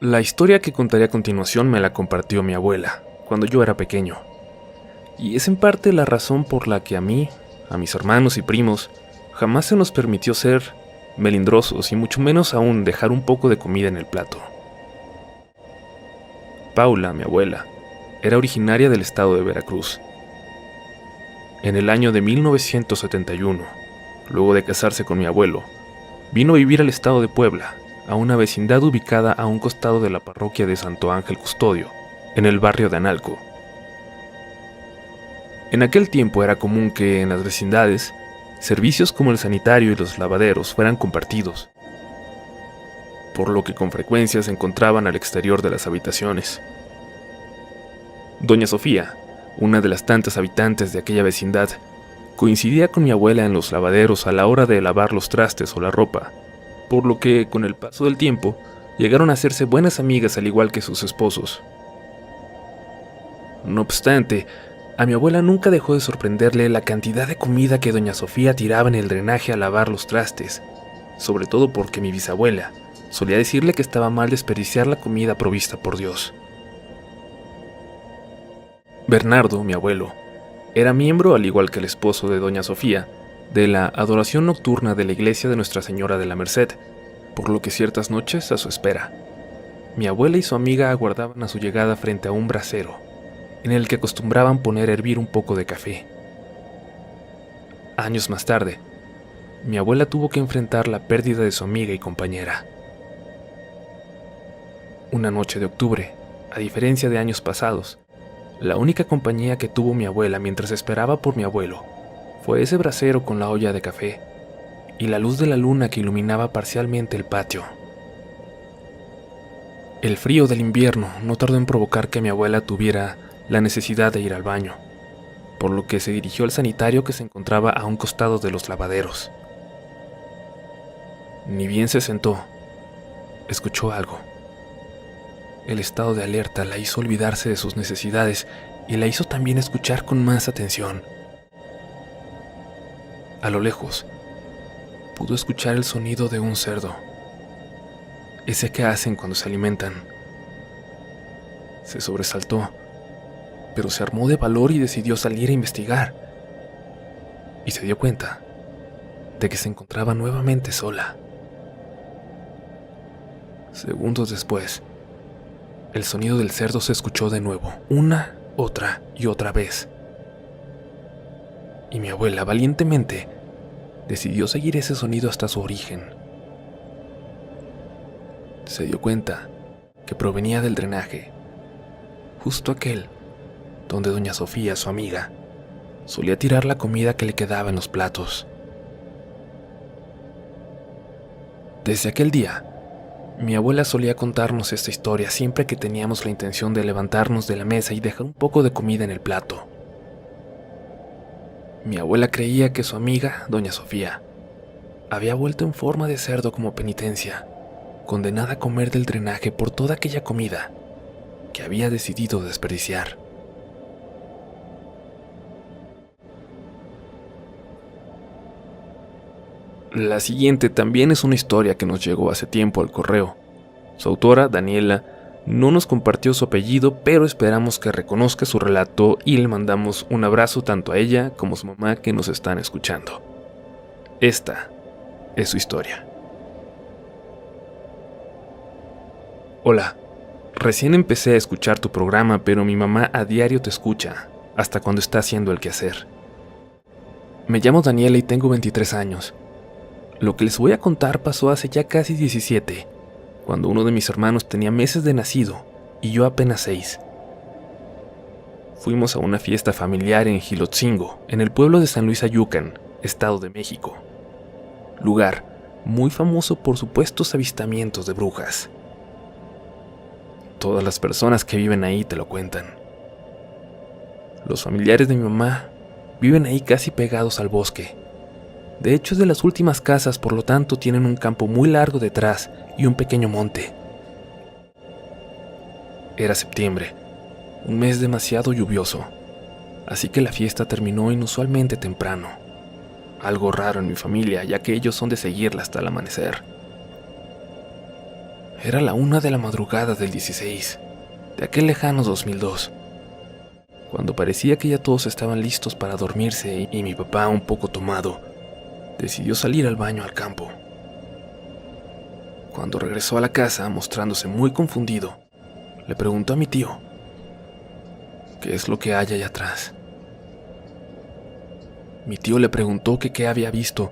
La historia que contaré a continuación me la compartió mi abuela, cuando yo era pequeño. Y es en parte la razón por la que a mí, a mis hermanos y primos, jamás se nos permitió ser melindrosos y mucho menos aún dejar un poco de comida en el plato. Paula, mi abuela, era originaria del estado de Veracruz. En el año de 1971, luego de casarse con mi abuelo, vino a vivir al estado de Puebla, a una vecindad ubicada a un costado de la parroquia de Santo Ángel Custodio, en el barrio de Analco. En aquel tiempo era común que en las vecindades, servicios como el sanitario y los lavaderos fueran compartidos, por lo que con frecuencia se encontraban al exterior de las habitaciones. Doña Sofía, una de las tantas habitantes de aquella vecindad, coincidía con mi abuela en los lavaderos a la hora de lavar los trastes o la ropa, por lo que, con el paso del tiempo, llegaron a hacerse buenas amigas al igual que sus esposos. No obstante, a mi abuela nunca dejó de sorprenderle la cantidad de comida que doña Sofía tiraba en el drenaje al lavar los trastes, sobre todo porque mi bisabuela solía decirle que estaba mal desperdiciar la comida provista por Dios. Bernardo, mi abuelo, era miembro, al igual que el esposo de doña Sofía, de la adoración nocturna de la iglesia de Nuestra Señora de la Merced, por lo que ciertas noches, a su espera, mi abuela y su amiga aguardaban a su llegada frente a un brasero, en el que acostumbraban poner a hervir un poco de café. Años más tarde, mi abuela tuvo que enfrentar la pérdida de su amiga y compañera. Una noche de octubre, a diferencia de años pasados, la única compañía que tuvo mi abuela mientras esperaba por mi abuelo fue ese brasero con la olla de café y la luz de la luna que iluminaba parcialmente el patio. El frío del invierno no tardó en provocar que mi abuela tuviera la necesidad de ir al baño, por lo que se dirigió al sanitario que se encontraba a un costado de los lavaderos. Ni bien se sentó, escuchó algo. El estado de alerta la hizo olvidarse de sus necesidades y la hizo también escuchar con más atención. A lo lejos, pudo escuchar el sonido de un cerdo, ese que hacen cuando se alimentan. Se sobresaltó, pero se armó de valor y decidió salir a investigar. Y se dio cuenta de que se encontraba nuevamente sola. Segundos después, el sonido del cerdo se escuchó de nuevo, una, otra y otra vez. Y mi abuela, valientemente, decidió seguir ese sonido hasta su origen. Se dio cuenta que provenía del drenaje, justo aquel donde doña Sofía, su amiga, solía tirar la comida que le quedaba en los platos. Desde aquel día, mi abuela solía contarnos esta historia siempre que teníamos la intención de levantarnos de la mesa y dejar un poco de comida en el plato. Mi abuela creía que su amiga, doña Sofía, había vuelto en forma de cerdo como penitencia, condenada a comer del drenaje por toda aquella comida que había decidido desperdiciar. La siguiente también es una historia que nos llegó hace tiempo al correo. Su autora, Daniela, no nos compartió su apellido, pero esperamos que reconozca su relato y le mandamos un abrazo tanto a ella como a su mamá que nos están escuchando. Esta es su historia. Hola, recién empecé a escuchar tu programa, pero mi mamá a diario te escucha, hasta cuando está haciendo el quehacer. Me llamo Daniela y tengo 23 años. Lo que les voy a contar pasó hace ya casi 17, cuando uno de mis hermanos tenía meses de nacido y yo apenas 6. Fuimos a una fiesta familiar en Gilotzingo, en el pueblo de San Luis Ayucan, Estado de México. Lugar muy famoso por supuestos avistamientos de brujas. Todas las personas que viven ahí te lo cuentan. Los familiares de mi mamá viven ahí casi pegados al bosque. De hecho, es de las últimas casas, por lo tanto tienen un campo muy largo detrás y un pequeño monte. Era septiembre, un mes demasiado lluvioso, así que la fiesta terminó inusualmente temprano. Algo raro en mi familia, ya que ellos son de seguirla hasta el amanecer. Era la 1 de la madrugada del 16, de aquel lejano 2002, cuando parecía que ya todos estaban listos para dormirse y mi papá, un poco tomado, decidió salir al baño al campo. Cuando regresó a la casa, mostrándose muy confundido, le preguntó a mi tío, ¿qué es lo que hay allá atrás? Mi tío le preguntó que qué había visto,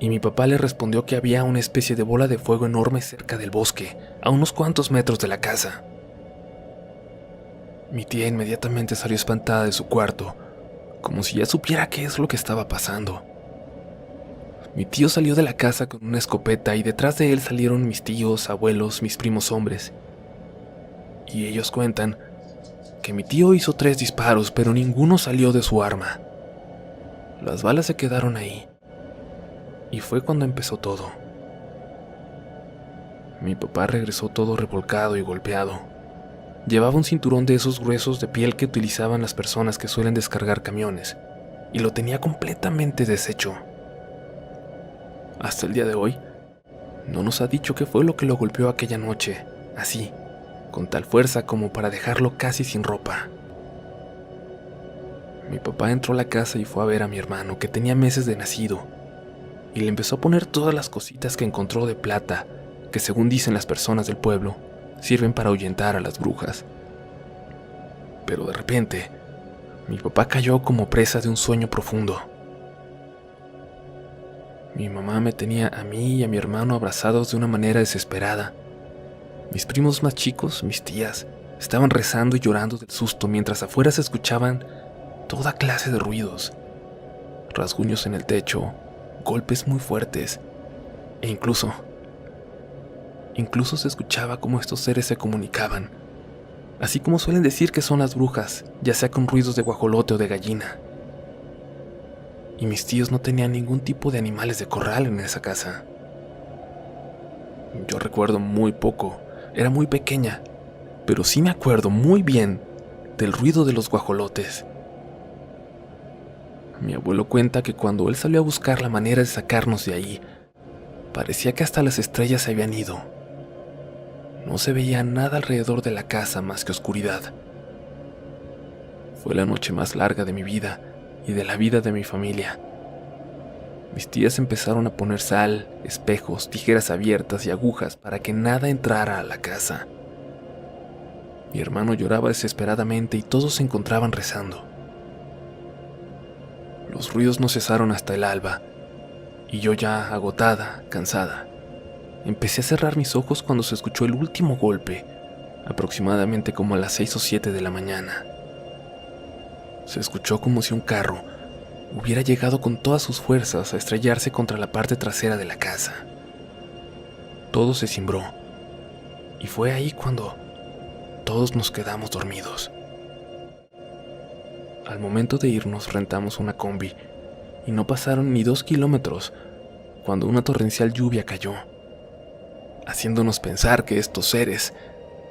y mi papá le respondió que había una especie de bola de fuego enorme cerca del bosque, a unos cuantos metros de la casa. Mi tía inmediatamente salió espantada de su cuarto, como si ya supiera qué es lo que estaba pasando. Mi tío salió de la casa con una escopeta y detrás de él salieron mis tíos, abuelos, mis primos hombres. Y ellos cuentan que mi tío hizo 3 disparos, pero ninguno salió de su arma. Las balas se quedaron ahí. Y fue cuando empezó todo. Mi papá regresó todo revolcado y golpeado. Llevaba un cinturón de esos gruesos de piel que utilizaban las personas que suelen descargar camiones, y lo tenía completamente deshecho. Hasta el día de hoy, no nos ha dicho qué fue lo que lo golpeó aquella noche, así, con tal fuerza como para dejarlo casi sin ropa. Mi papá entró a la casa y fue a ver a mi hermano, que tenía meses de nacido, y le empezó a poner todas las cositas que encontró de plata, que según dicen las personas del pueblo, sirven para ahuyentar a las brujas. Pero de repente, mi papá cayó como presa de un sueño profundo. Mi mamá me tenía a mí y a mi hermano abrazados de una manera desesperada. Mis primos más chicos, mis tías, estaban rezando y llorando del susto mientras afuera se escuchaban toda clase de ruidos, rasguños en el techo, golpes muy fuertes, e incluso se escuchaba cómo estos seres se comunicaban, así como suelen decir que son las brujas, ya sea con ruidos de guajolote o de gallina. Y mis tíos no tenían ningún tipo de animales de corral en esa casa. Yo recuerdo muy poco, era muy pequeña, pero sí me acuerdo muy bien del ruido de los guajolotes. Mi abuelo cuenta que cuando él salió a buscar la manera de sacarnos de ahí, parecía que hasta las estrellas se habían ido. No se veía nada alrededor de la casa más que oscuridad. Fue la noche más larga de mi vida y de la vida de mi familia. Mis tías empezaron a poner sal, espejos, tijeras abiertas y agujas para que nada entrara a la casa. Mi hermano lloraba desesperadamente y todos se encontraban rezando. Los ruidos no cesaron hasta el alba, y yo ya agotada, cansada, empecé a cerrar mis ojos cuando se escuchó el último golpe, aproximadamente como a las 6 o 7 de la mañana. Se escuchó como si un carro hubiera llegado con todas sus fuerzas a estrellarse contra la parte trasera de la casa. Todo se cimbró, y fue ahí cuando todos nos quedamos dormidos. Al momento de irnos rentamos una combi, y no pasaron ni 2 kilómetros cuando una torrencial lluvia cayó, haciéndonos pensar que estos seres,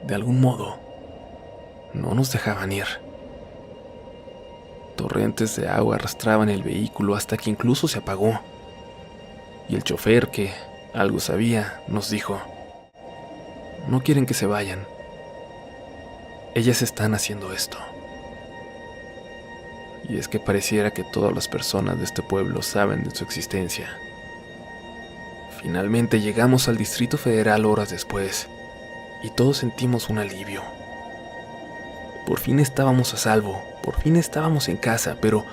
de algún modo, no nos dejaban ir. Torrentes de agua arrastraban el vehículo hasta que incluso se apagó, y el chofer, que algo sabía, nos dijo: no quieren que se vayan. Ellas están haciendo esto. Y es que pareciera que todas las personas de este pueblo saben de su existencia. Finalmente llegamos al Distrito Federal horas después, y todos sentimos un alivio. Por fin estábamos a salvo, por fin estábamos en casa, pero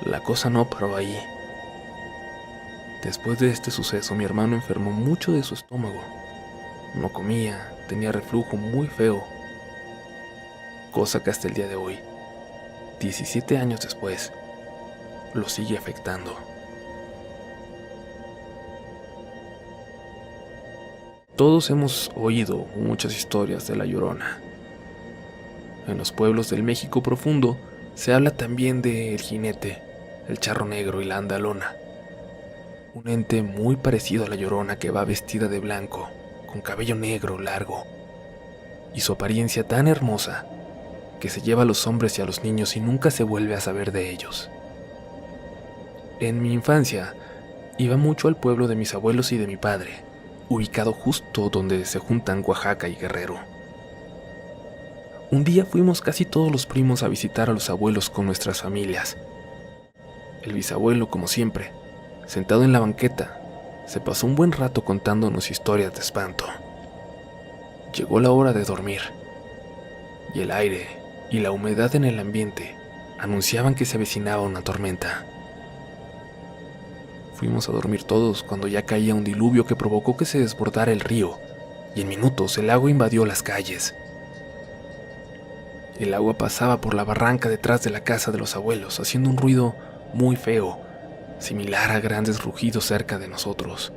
la cosa no paró ahí. Después de este suceso, mi hermano enfermó mucho de su estómago. No comía, tenía reflujo muy feo, cosa que hasta el día de hoy, 17 años después, lo sigue afectando. Todos hemos oído muchas historias de La Llorona. En los pueblos del México profundo se habla también de El Jinete, el Charro Negro y la Andalona, un ente muy parecido a La Llorona que va vestida de blanco, con cabello negro largo, y su apariencia tan hermosa que se lleva a los hombres y a los niños y nunca se vuelve a saber de ellos. En mi infancia, iba mucho al pueblo de mis abuelos y de mi padre, ubicado justo donde se juntan Oaxaca y Guerrero. Un día fuimos casi todos los primos a visitar a los abuelos con nuestras familias. El bisabuelo, como siempre, sentado en la banqueta, se pasó un buen rato contándonos historias de espanto. Llegó la hora de dormir, y el aire y la humedad en el ambiente anunciaban que se avecinaba una tormenta. Fuimos a dormir todos cuando ya caía un diluvio que provocó que se desbordara el río, y en minutos el agua invadió las calles. El agua pasaba por la barranca detrás de la casa de los abuelos, haciendo un ruido muy feo, similar a grandes rugidos cerca de nosotros.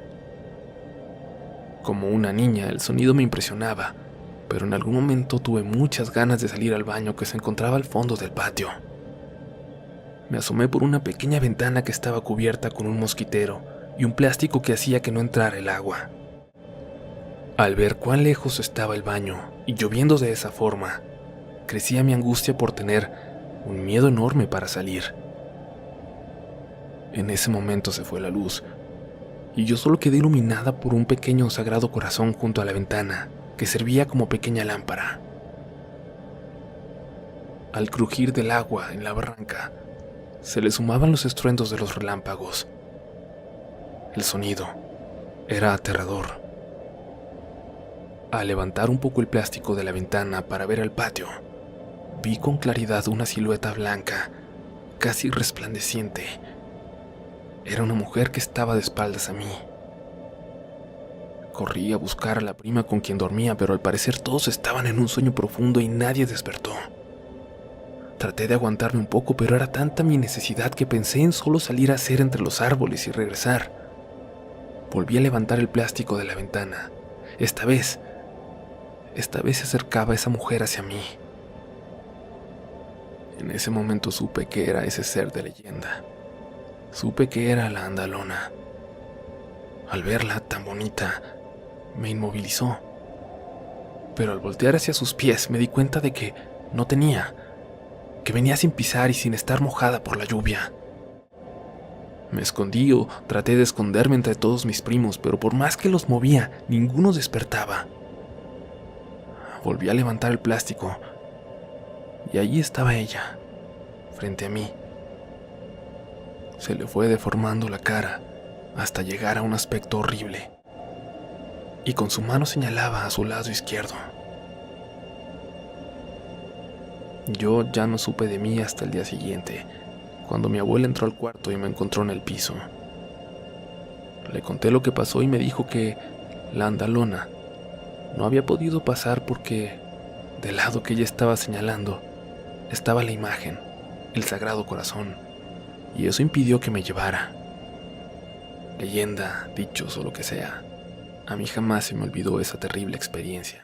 Como una niña, el sonido me impresionaba, pero en algún momento tuve muchas ganas de salir al baño que se encontraba al fondo del patio. Me asomé por una pequeña ventana que estaba cubierta con un mosquitero y un plástico que hacía que no entrara el agua. Al ver cuán lejos estaba el baño y lloviendo de esa forma, crecía mi angustia por tener un miedo enorme para salir. En ese momento se fue la luz, y yo solo quedé iluminada por un pequeño Sagrado Corazón junto a la ventana, que servía como pequeña lámpara. Al crujir del agua en la barranca, se le sumaban los estruendos de los relámpagos. El sonido era aterrador. Al levantar un poco el plástico de la ventana para ver al patio, vi con claridad una silueta blanca, casi resplandeciente. Era una mujer que estaba de espaldas a mí. Corrí a buscar a la prima con quien dormía, pero al parecer todos estaban en un sueño profundo y nadie despertó. Traté de aguantarme un poco, pero era tanta mi necesidad que pensé en solo salir a hacer entre los árboles y regresar. Volví a levantar el plástico de la ventana. Esta vez se acercaba esa mujer hacia mí. En ese momento supe que era ese ser de leyenda. Supe que era la Andalona. Al verla tan bonita, me inmovilizó. Pero al voltear hacia sus pies me di cuenta de que no tenía, que venía sin pisar y sin estar mojada por la lluvia. Me escondí o traté de esconderme entre todos mis primos, pero por más que los movía, ninguno despertaba. Volví a levantar el plástico y allí estaba ella, frente a mí. Se le fue deformando la cara hasta llegar a un aspecto horrible, y con su mano señalaba a su lado izquierdo. Yo ya no supe de mí hasta el día siguiente, cuando mi abuela entró al cuarto y me encontró en el piso. Le conté lo que pasó y me dijo que la Andalona no había podido pasar porque del lado que ella estaba señalando estaba la imagen, el Sagrado Corazón, y eso impidió que me llevara. Leyenda, dichos o lo que sea, a mí jamás se me olvidó esa terrible experiencia.